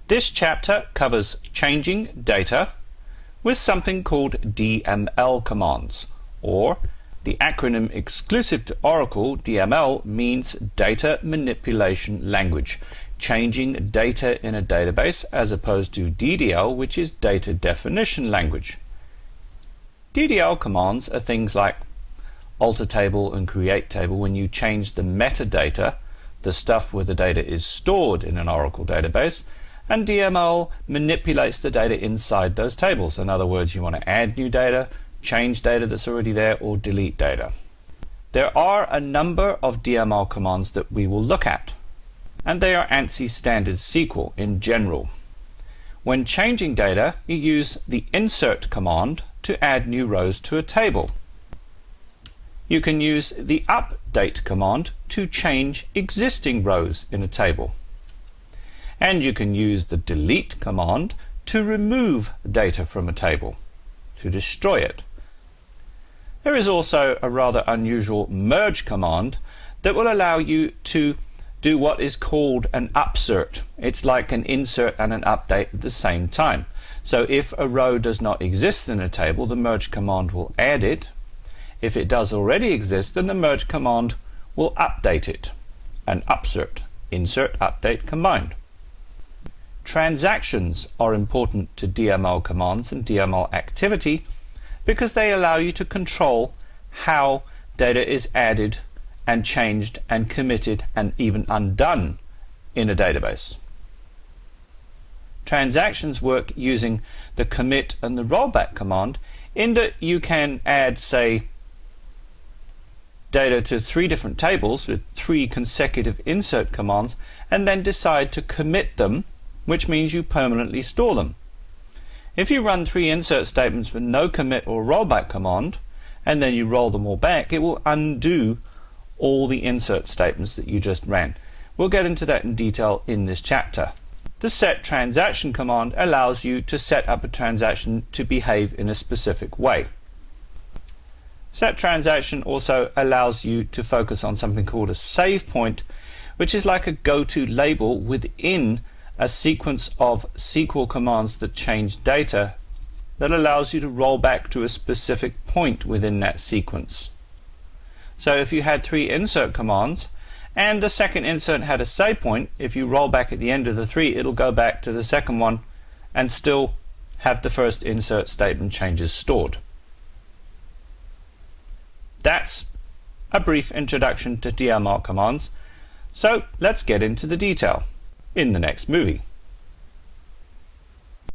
This chapter covers changing data with something called DML commands, or the acronym exclusive to Oracle, DML, means Data Manipulation Language, changing data in a database, as opposed to DDL, which is Data Definition Language. DDL commands are things like alter table and create table when you change the metadata, the stuff where the data is stored in an Oracle database, and DML manipulates the data inside those tables. In other words, you want to add new data, change data that's already there, or delete data. There are a number of DML commands that we will look at, and they are ANSI standard SQL in general. When changing data, you use the insert command to add new rows to a table. You can use the update command to change existing rows in a table. And you can use the delete command to remove data from a table, to destroy it. There is also a rather unusual merge command that will allow you to do what is called an upsert. It's like an insert and an update at the same time. So if a row does not exist in a table, the merge command will add it. If it does already exist, then the merge command will update it. An upsert, insert, update combined. Transactions are important to DML commands and DML activity because they allow you to control how data is added and changed and committed and even undone in a database. Transactions work using the commit and the rollback command in that you can add, say, data to 3 different tables with 3 consecutive insert commands and then decide to commit them, which means you permanently store them. If you run 3 insert statements with no commit or rollback command and then you roll them all back, it will undo all the insert statements that you just ran. We'll get into that in detail in this chapter. The set transaction command allows you to set up a transaction to behave in a specific way. Set transaction also allows you to focus on something called a save point, which is like a go-to label within a sequence of SQL commands that change data that allows you to roll back to a specific point within that sequence. So if you had 3 insert commands and the second insert had a save point, if you roll back at the end of the 3, it'll go back to the second one and still have the first insert statement changes stored. That's a brief introduction to DML commands, so let's get into the detail in the next movie.